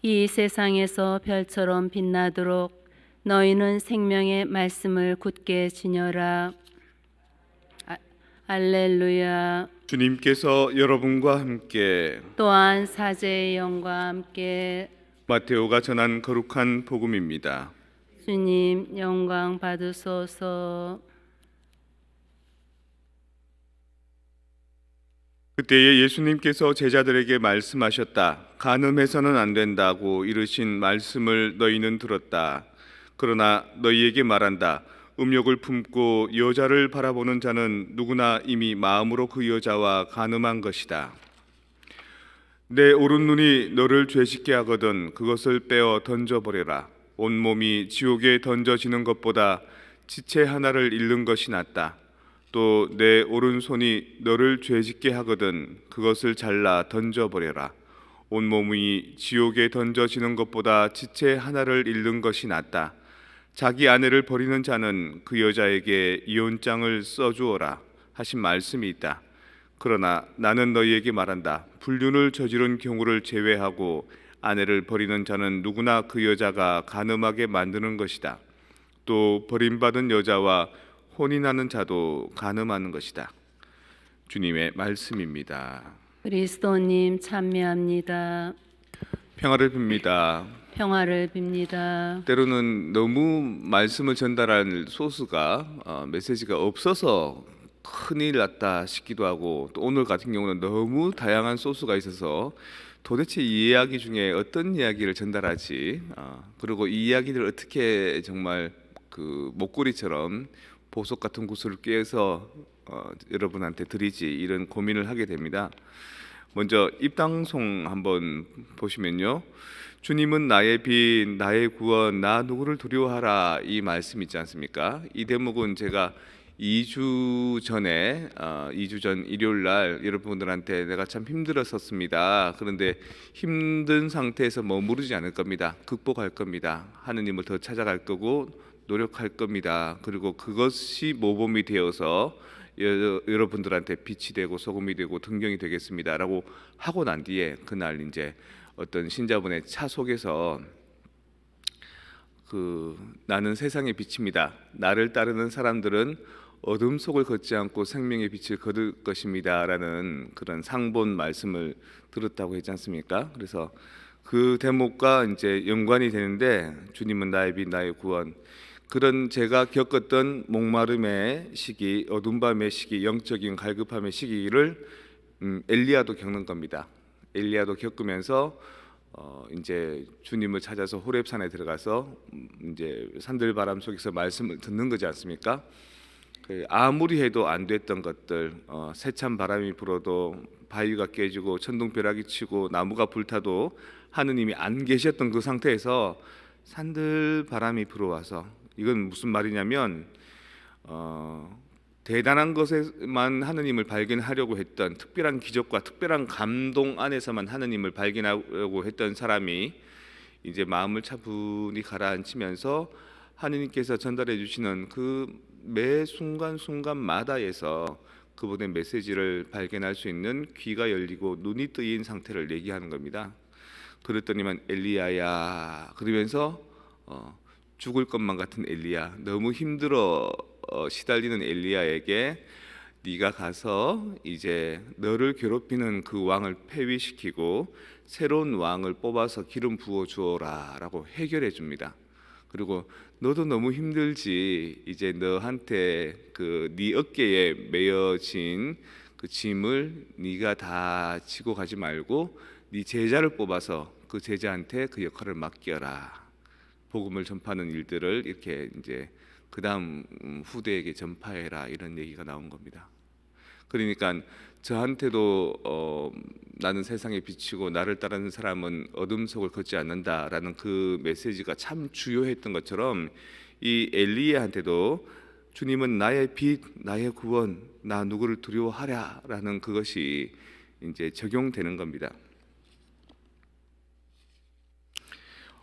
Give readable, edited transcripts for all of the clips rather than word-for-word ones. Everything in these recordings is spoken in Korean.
이 세상에서 별처럼 빛나도록 너희는 생명의 말씀을 굳게 지녀라. 할렐루야. 주님께서 여러분과 함께 또한 사제의 영과 함께 마테오가 전한 거룩한 복음입니다. 주님 영광 받으소서. 그때에 예수님께서 제자들에게 말씀하셨다. 간음해서는 안 된다고 이르신 말씀을 너희는 들었다. 그러나 너희에게 말한다. 음욕을 품고 여자를 바라보는 자는 누구나 이미 마음으로 그 여자와 간음한 것이다. 내 오른눈이 너를 죄짓게 하거든 그것을 빼어 던져버려라. 온몸이 지옥에 던져지는 것보다 지체 하나를 잃는 것이 낫다. 또 내 오른손이 너를 죄짓게 하거든 그것을 잘라 던져버려라. 온몸이 지옥에 던져지는 것보다 지체 하나를 잃는 것이 낫다. 자기 아내를 버리는 자는 그 여자에게 이혼장을 써주어라 하신 말씀이 있다. 그러나 나는 너희에게 말한다. 불륜을 저지른 경우를 제외하고 아내를 버리는 자는 누구나 그 여자가 간음하게 만드는 것이다. 또 버림받은 여자와 혼인하는 자도 간음하는 것이다. 주님의 말씀입니다. 그리스도님 참여합니다. 평화를 빕니다. 평화를 빕니다. 때로는 너무 말씀을 전달할 소스가 메시지가 없어서 큰일 났다 싶기도 하고, 또 오늘 같은 경우는 너무 다양한 소스가 있어서 도대체 이 이야기 중에 어떤 이야기를 전달하지, 그리고 이 이야기를 어떻게 정말 그 목걸이처럼 보석 같은 구슬을 꿰서 여러분한테 드리지, 이런 고민을 하게 됩니다. 먼저 입당송 한번 보시면요, 주님은 나의 빛, 나의 구원, 나 누구를 두려워하라, 이 말씀 있지 않습니까? 이 대목은 제가 2주 전 일요일 날 여러분들한테 내가 참 힘들었었습니다. 그런데 힘든 상태에서 머무르지 않을 겁니다. 극복할 겁니다. 하느님을 더 찾아갈 거고 노력할 겁니다. 그리고 그것이 모범이 되어서 여러분들한테 빛이 되고 소금이 되고 등경이 되겠습니다라고 하고 난 뒤에 그날 이제 어떤 신자분의 차 속에서 나는 세상의 빛입니다. 나를 따르는 사람들은 어둠 속을 걷지 않고 생명의 빛을 거둘 것입니다라는 그런 상본 말씀을 들었다고 했지 않습니까? 그래서 그 대목과 이제 연관이 되는데, 주님은 나의 빛, 나의 구원. 그런 제가 겪었던 목마름의 시기, 어둠 밤의 시기, 영적인 갈급함의 시기를 엘리야도 겪는 겁니다. 엘리야도 겪으면서 이제 주님을 찾아서 호렙산에 들어가서 이제 산들바람 속에서 말씀을 듣는 거지 않습니까? 아무리 해도 안 됐던 것들, 세찬 바람이 불어도 바위가 깨지고 천둥벼락이 치고 나무가 불타도 하느님이 안 계셨던 그 상태에서 산들바람이 불어와서, 이건 무슨 말이냐면 대단한 것에만 하느님을 발견하려고 했던, 특별한 기적과 특별한 감동 안에서만 하느님을 발견하려고 했던 사람이 이제 마음을 차분히 가라앉히면서 하느님께서 전달해 주시는 그 매 순간순간마다에서 그분의 메시지를 발견할 수 있는 귀가 열리고 눈이 뜨인 상태를 얘기하는 겁니다. 그랬더니만 엘리야야, 그러면서 죽을 것만 같은 엘리야, 너무 힘들어 시달리는 엘리야에게 네가 가서 이제 너를 괴롭히는 그 왕을 폐위시키고 새로운 왕을 뽑아서 기름 부어 주어라 라고 해결해 줍니다. 그리고 너도 너무 힘들지, 이제 너한테 네 어깨에 메어진 그 짐을 네가 다 지고 가지 말고 네 제자를 뽑아서 그 제자한테 그 역할을 맡겨라. 복음을 전파하는 일들을 이렇게 이제 그 다음 후대에게 전파해라, 이런 얘기가 나온 겁니다. 그러니까 저한테도 나는 세상에 비치고 나를 따르는 사람은 어둠 속을 걷지 않는다라는 그 메시지가 참 주요했던 것처럼, 이 엘리야한테도 주님은 나의 빛, 나의 구원, 나 누구를 두려워하랴라는 그것이 이제 적용되는 겁니다.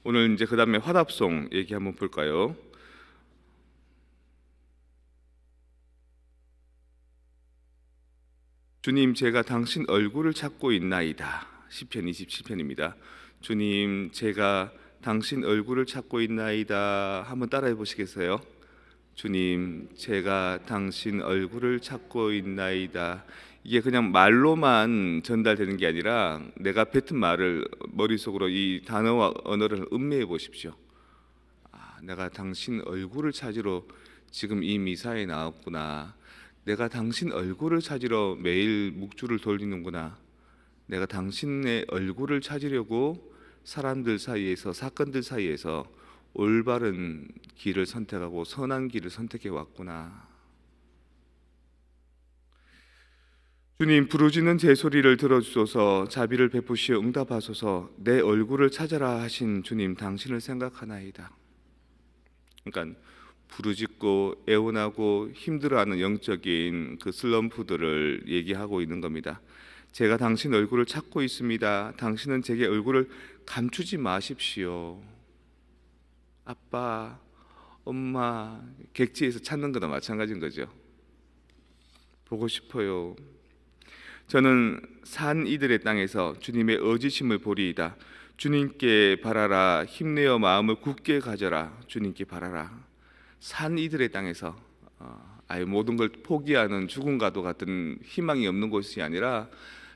오늘 이제 그 다음에 화답송 얘기 한번 볼까요? 주님, 제가 당신 얼굴을 찾고 있나이다. 시편 27편입니다. 주님, 제가 당신 얼굴을 찾고 있나이다. 한번 따라해 보시겠어요? 주님, 제가 당신 얼굴을 찾고 있나이다. 이게 그냥 말로만 전달되는 게 아니라 내가 뱉은 말을 머릿속으로 이 단어와 언어를 음미해 보십시오. 내가 당신 얼굴을 찾으러 지금 이 미사에 나왔구나. 내가 당신 얼굴을 찾으러 매일 묵주를 돌리는구나. 내가 당신의 얼굴을 찾으려고 사람들 사이에서, 사건들 사이에서 올바른 길을 선택하고 선한 길을 선택해 왔구나. 주님, 부르짖는 제 소리를 들어주소서. 자비를 베푸시어 응답하소서. 내 얼굴을 찾아라 하신 주님, 당신을 생각하나이다. 그러니까 부르짖고 애원하고 힘들어하는 영적인 그 슬럼프들을 얘기하고 있는 겁니다. 제가 당신 얼굴을 찾고 있습니다. 당신은 제게 얼굴을 감추지 마십시오. 아빠, 엄마, 객지에서 찾는 거나 마찬가지인 거죠. 보고 싶어요. 저는 산 이들의 땅에서 주님의 어지심을 보리이다. 주님께 바라라. 힘내어 마음을 굳게 가져라. 주님께 바라라. 산 이들의 땅에서 아예 모든 걸 포기하는 죽음과도 같은 희망이 없는 곳이 아니라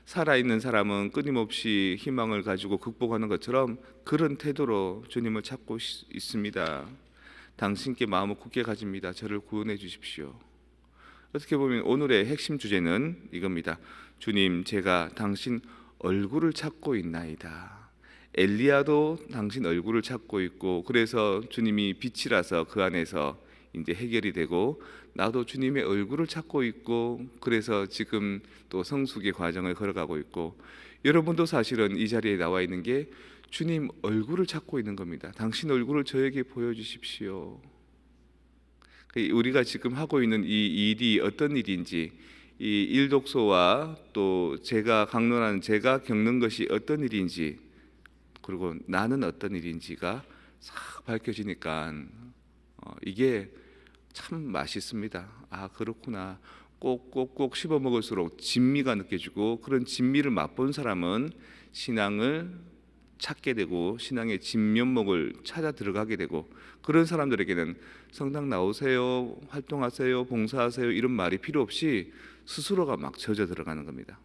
살아있는 사람은 끊임없이 희망을 가지고 극복하는 것처럼 그런 태도로 주님을 찾고 있습니다. 당신께 마음을 굳게 가집니다. 저를 구원해 주십시오. 어떻게 보면 오늘의 핵심 주제는 이겁니다. 주님, 제가 당신 얼굴을 찾고 있나이다. 엘리야도 당신 얼굴을 찾고 있고, 그래서 주님이 빛이라서 그 안에서 이제 해결이 되고, 나도 주님의 얼굴을 찾고 있고, 그래서 지금 또 성숙의 과정을 걸어가고 있고, 여러분도 사실은 이 자리에 나와 있는 게 주님 얼굴을 찾고 있는 겁니다. 당신 얼굴을 저에게 보여주십시오. 우리가 지금 하고 있는 이 일이 어떤 일인지, 이 일독소와 또 제가 강론하는, 제가 겪는 것이 어떤 일인지, 그리고 나는 어떤 일인지가 싹 밝혀지니까 이게 참 맛있습니다. 아, 그렇구나. 꼭꼭꼭 씹어 먹을수록 진미가 느껴지고, 그런 진미를 맛본 사람은 신앙을 찾게 되고 신앙의 진면목을 찾아 들어가게 되고, 그런 사람들에게는 성당 나오세요, 활동하세요, 봉사하세요 이런 말이 필요 없이 스스로가 막 젖어 들어가는 겁니다.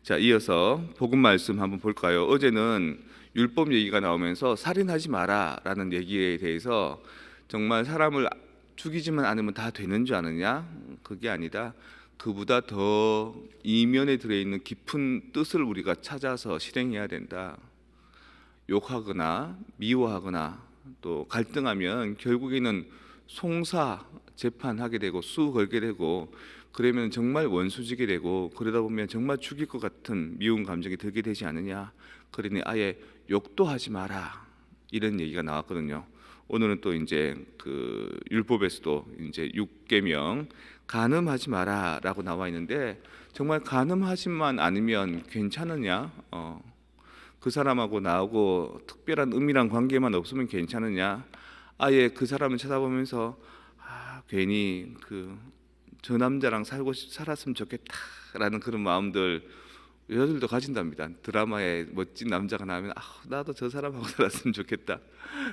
자, 이어서 복음 말씀 한번 볼까요? 어제는 율법 얘기가 나오면서 살인하지 마라라는 얘기에 대해서 정말 사람을 죽이지만 않으면 다 되는 줄 아느냐? 그게 아니다. 그보다 더 이면에 들어있는 깊은 뜻을 우리가 찾아서 실행해야 된다. 욕하거나 미워하거나 또 갈등하면 결국에는 송사 재판하게 되고 수 걸게 되고, 그러면 정말 원수지게 되고, 그러다 보면 정말 죽일 것 같은 미운 감정이 들게 되지 않느냐. 그러니 아예 욕도 하지 마라, 이런 얘기가 나왔거든요. 오늘은 또 이제 그 율법에서도 이제 6계명 간음하지 마라라고 나와 있는데, 정말 간음하지만 않으면 괜찮으냐? 그 사람하고 나하고 특별한 은밀한 관계만 없으면 괜찮으냐? 아예 그 사람을 쳐다보면서 괜히 저 남자랑 살았으면 좋겠다라는 그런 마음들 여자들도 가진답니다. 드라마에 멋진 남자가 나오면 나도 저 사람하고 살았으면 좋겠다.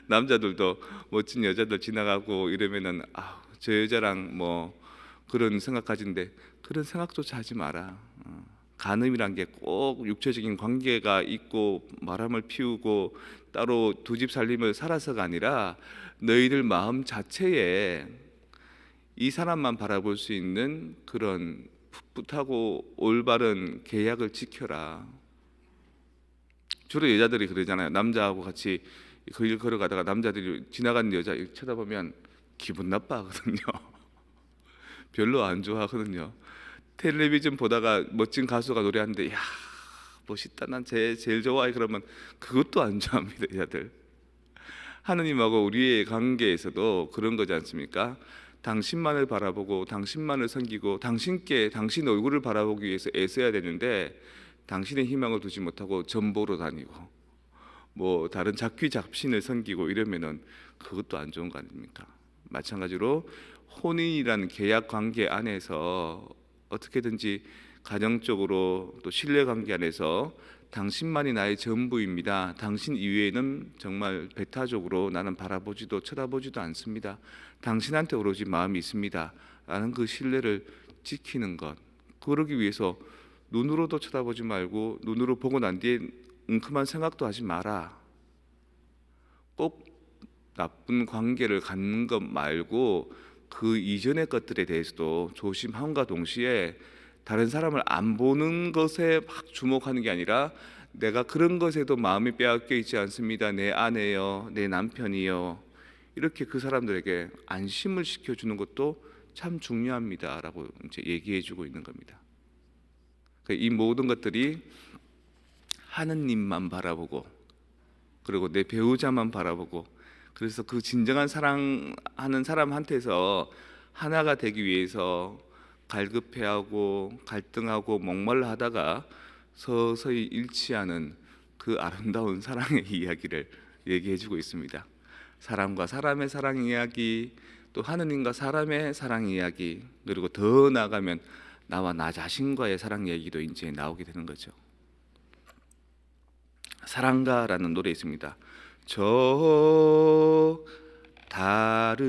남자들도 멋진 여자들 지나가고 이러면은 저 여자랑 뭐 그런 생각 가진데, 그런 생각조차 하지 마라. 간음이란 게 꼭 육체적인 관계가 있고 바람을 피우고 따로 두 집 살림을 살아서가 아니라 너희들 마음 자체에 이 사람만 바라볼 수 있는 그런 풋풋하고 올바른 계약을 지켜라. 주로 여자들이 그러잖아요. 남자하고 같이 그 길 걸어가다가 남자들이 지나가는 여자 쳐다보면 기분 나빠하거든요. 별로 안 좋아하거든요. 텔레비전 보다가 멋진 가수가 노래하는데 야 멋있다, 난 제일 좋아해, 그러면 그것도 안 좋아합니다. 여자들. 하느님하고 우리의 관계에서도 그런 거지 않습니까? 당신만을 바라보고 당신만을 섬기고 당신 얼굴을 바라보기 위해서 애써야 되는데, 당신의 희망을 두지 못하고 전보로 다니고 뭐 다른 잡신을 섬기고 이러면은 그것도 안 좋은 거 아닙니까? 마찬가지로 혼인이라는 계약 관계 안에서 어떻게든지 가정적으로 또 신뢰관계 안에서 당신만이 나의 전부입니다. 당신 이외에는 정말 배타적으로 나는 바라보지도 쳐다보지도 않습니다. 당신한테 오로지 마음이 있습니다. 라는 그 신뢰를 지키는 것. 그러기 위해서 눈으로도 쳐다보지 말고 눈으로 보고 난 뒤에 웅큼한 생각도 하지 마라. 꼭 나쁜 관계를 갖는 것 말고 그 이전의 것들에 대해서도 조심함과 동시에 다른 사람을 안 보는 것에 막 주목하는 게 아니라 내가 그런 것에도 마음이 빼앗겨 있지 않습니다. 내 아내요, 내 남편이요. 이렇게 그 사람들에게 안심을 시켜주는 것도 참 중요합니다라고 이제 얘기해주고 있는 겁니다. 이 모든 것들이 하느님만 바라보고 그리고 내 배우자만 바라보고 그래서 그 진정한 사랑하는 사람한테서 하나가 되기 위해서 갈급해하고 갈등하고 목말라 하다가 서서히 일치하는 그 아름다운 사랑의 이야기를 얘기해주고 있습니다. 사람과 사람의 사랑 이야기, 또 하느님과 사람의 사랑 이야기, 그리고 더 나아가면 나와 나 자신과의 사랑 이야기도 이제 나오게 되는 거죠. 사랑가라는 노래 있습니다. 저 다른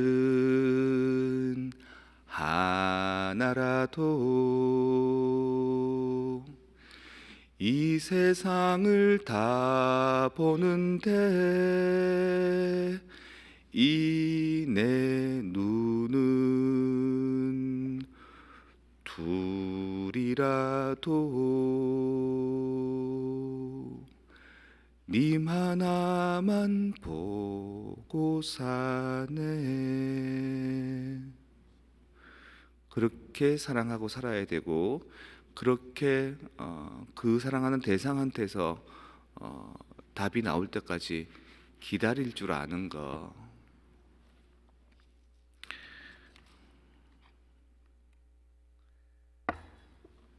하나라도 이 세상을 다 보는데 이 내 눈은 둘이라도 님 하나만 보고 사네. 그렇게 사랑하고 살아야 되고 그렇게 그 사랑하는 대상한테서 답이 나올 때까지 기다릴 줄 아는 거.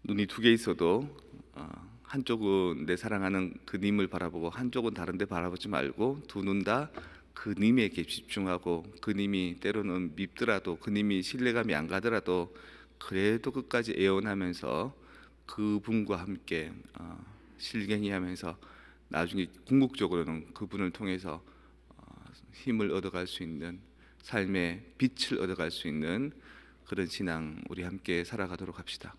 눈이 두 개 있어도 한쪽은 내 사랑하는 그 님을 바라보고 한쪽은 다른 데 바라보지 말고 두 눈 다 그 님에게 집중하고 그 님이 때로는 밉더라도 그 님이 신뢰감이 안 가더라도 그래도 끝까지 애원하면서 그분과 함께 실갱이하면서 나중에 궁극적으로는 그분을 통해서 힘을 얻어갈 수 있는 삶의 빛을 얻어갈 수 있는 그런 신앙 우리 함께 살아가도록 합시다.